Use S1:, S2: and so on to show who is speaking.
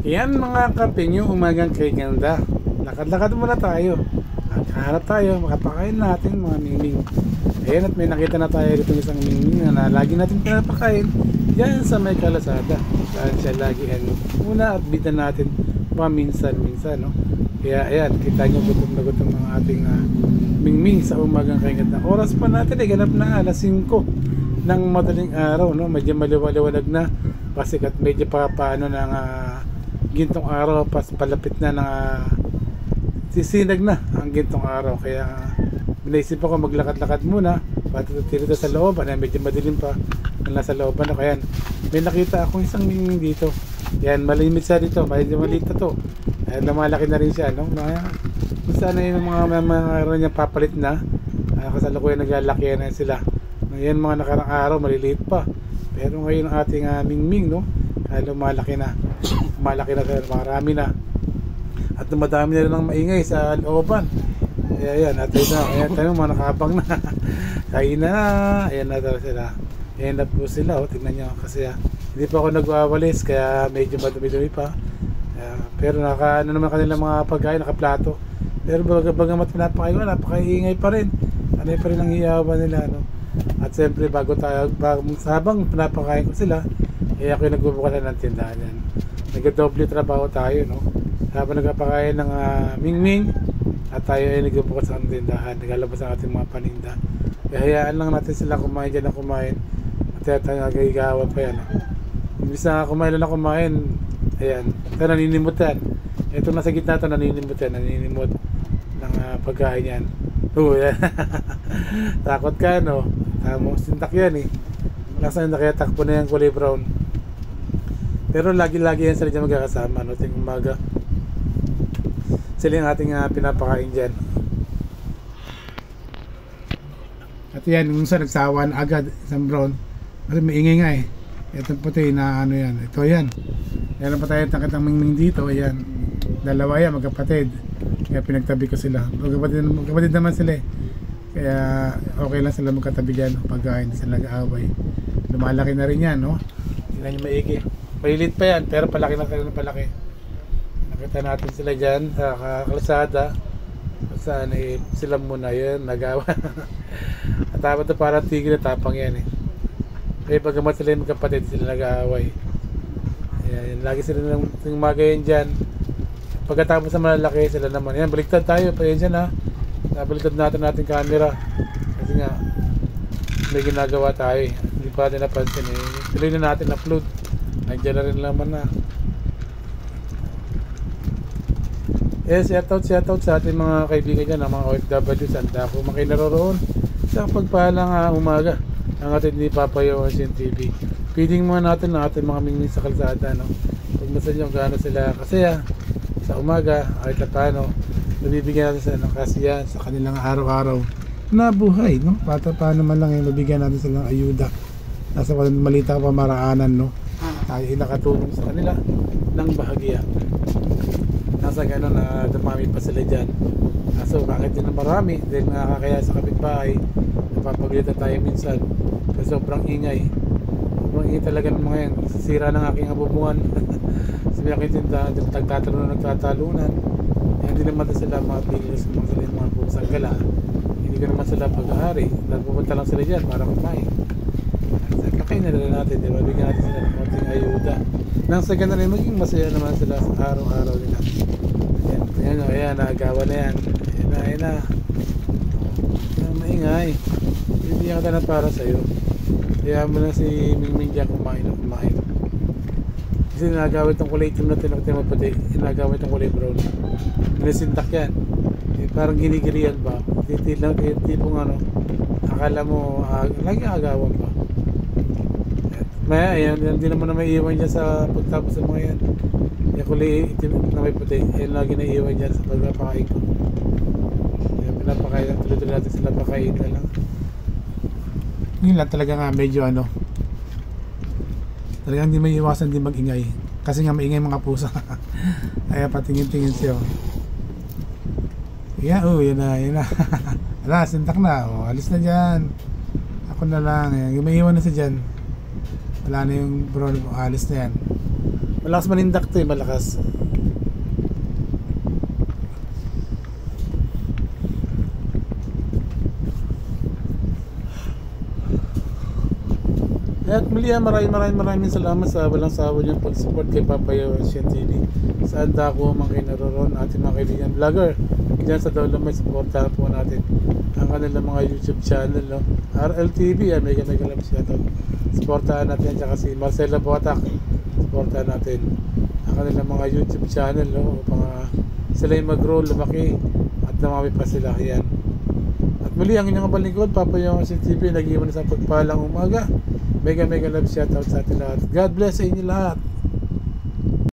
S1: Yan mga kaping, yung umagang kay ganda. Lakad-lakad muna tayo. Magkaharap tayo, makapakain natin mga mingming. Ayan, at may nakita na tayo dito isang mingming na lagi natin pinapakain yan sa may kalasada. Dahil siya lagi una at bida natin paminsan-minsan, no? Kaya ayan, kita nyo gutom na gutom ng ating mingming sa umagang kay ganda. Oras pa natin ganap na alas 5 ng madaling araw, no? Medyo maliwaliwanag na pasikat, medyo pa paano ng gintong araw, palapit na ng sisinag na ang gintong araw. Kaya naisip ako maglakad-lakad muna patutiro sa looban, medyo madilim pa nasa looban ako. Ayan, may nakita akong isang mingming dito. Yan, malimit siya dito, medyo maliit na to. Ayan, lumalaki na rin siya, no? Kung saan na yung mga niya papalit na, kasalukuyan naglalaki na sila. Ngayon mga nakarang araw maliliit pa, pero ngayon ating mingming, no, lumalaki na sila, marami na at dumadami na rin ng maingay sa looban. Ayan, at ayan tayo mga nakabang na kain na, ayan na sila, ayan na po sila, tignan nyo kasi hindi pa ako nagwawalis kaya medyo madumi-dumi pa, pero ano naman kanila mga pagkain, nakaplato, pero bagamat pinapakain ko, napakaingay pa rin, ano pa rin ang hiyawan nila, no? At siyempre habang pinapakain ko sila, ako yung nagbubukas ng tindahan yan. Nagdoble trabaho tayo, no? Habang nagpapakain ng mingming at tayo ay nagbubukas ng tindahan, naglalabas ang ating mga paninda. Kaya hayaan lang natin sila kumain dyan ng kumain at tayo nagagigawan pa yan, no? Imbis na kumain lang na kumain, ayan, ito naninimot yan. Ito nasa gitna ito, naninimot ng pagkain yan. Yan. Takot ka, no? Sintak yan eh. Lasa na kaya takbo na yung kulay brown. Pero lagi-lagi yan sila dyan magkakasama, no? Ting umaga sila yung ating pinapakain dyan. At yan, kung saan nagsawa na agad isang brown kasi maingay nga eh. Itong puti na ano yan, ito yan. Yan ang patayin ng mingming dito. Ayan, dalawa yan, magkapatid. Kaya pinagtabi ko sila. Magkapatid naman sila eh. Kaya okay lang sila magkatabi dyan pagka hindi sila nag-aaway. Lumalaki na rin yan, no? Tingnan nyo maigi. Malilit pa yan, pero palaki na sila ng palaki. Nakita natin sila dyan sa kalsada. Saan eh, sila muna yun, nag-awa. At tapos ito parang tigil na tapang yan eh. Kaya bagamat sila yung magkapatid, sila nag-aaway. Ayan, lagi sila ng umaga yan dyan. Pagkatapos na malalaki sila naman. Yan, baliktad tayo, pa yan dyan ha. Nabaliktad natin ating camera. Kasi nga, may ginagawa tayo eh. Hindi pa natin napansin eh. Tuloy na natin upload. Nandiyan na rin naman na. Shoutout sa ating mga kaibigan dyan, ang mga OFW. Sanda ako makinaroroon sa pagpahalang umaga ang ating ni Papayo Ocean TV. Feeding muna natin ang ating mga mingming sa kalsada, no? Pagmasan nyo gano'n sila kasaya sa umaga, kahit na paano nabibigyan natin sila ng kasiyahan sa kanilang araw-araw na buhay, no? Paano man lang mabigyan natin sila ng ayuda nasa malita ka pamaraanan, no? Tayo nakatulong sa kanila ng bahagya. Nasa gano'n na dumami pa sila dyan. So bakit din na marami? Dahil nakakaya sa kapitbahay, napapagalitan tayo minsan kasi sobrang ingay. Sobrang ingay talaga ng mga yan. Sisira ng aking abubungan. Sabi aking tindahan, nagtatalunan. Hindi naman sila mga bilis, mga pusang gala. Hindi ko naman sila pag-aari. Nagpupunta lang sila dyan para kumain. Pakain na rin natin, diba? Bigyan natin sila ng konting ayuda. Nang sa ganun rin, maging masaya naman sila sa araw-araw nila. Ayan, nagawa na yan. Ayan na. Maingay. Hindi ka na para sa'yo. Kaya mo na si Mingming dyan kumain. Kasi nagawin itong kulay itim na tinaktima pati. Nagawin itong kulay brown. Nisintak yan. Parang ginigirian ba? Tipong ano, akala mo lagi agawan pa. Maya ayan, hindi naman na may iwan dyan sa pagtapos ng mga yan. Yung kulay itim na may puti, yan lagi na iwan dyan sa pagpapakain ko. Ayan, pinapakain lang, tuloy-tuloy natin sila pakain na lang. Yun lang talaga nga medyo ano, talagang hindi may iwasan din mag-ingay kasi nga maingay mga pusa. Kaya patingin-tingin siya. Yeah, yan na. Wala, sintak na. Alis na dyan. Ako na lang. Yung may iwan na siya dyan. Wala na yung bro, alis na yan. Malakas manindak to eh, malakas. At muli maraming salamat sa walang sawa niyong pag-support kay Papa Yoshi TV. Saan dako man kayo naroon, ating mga kaibigan vlogger diyan sa Dolomite, supportahan po natin ang kanilang mga YouTube channel, no? RLTV, mega love shoutout. Supportahan natin, tsaka si Marcela Botak, supportahan natin ang kanilang mga YouTube channel, no? Upang sila yung mag-grow, lumaki at dumami pa sila. Yan. At muli ang inyong balingkod, Papa Yoshi TV, nag-iwan sa pagpalang umaga. Mega love shoutout sa atin lahat. God bless sa inyo lahat.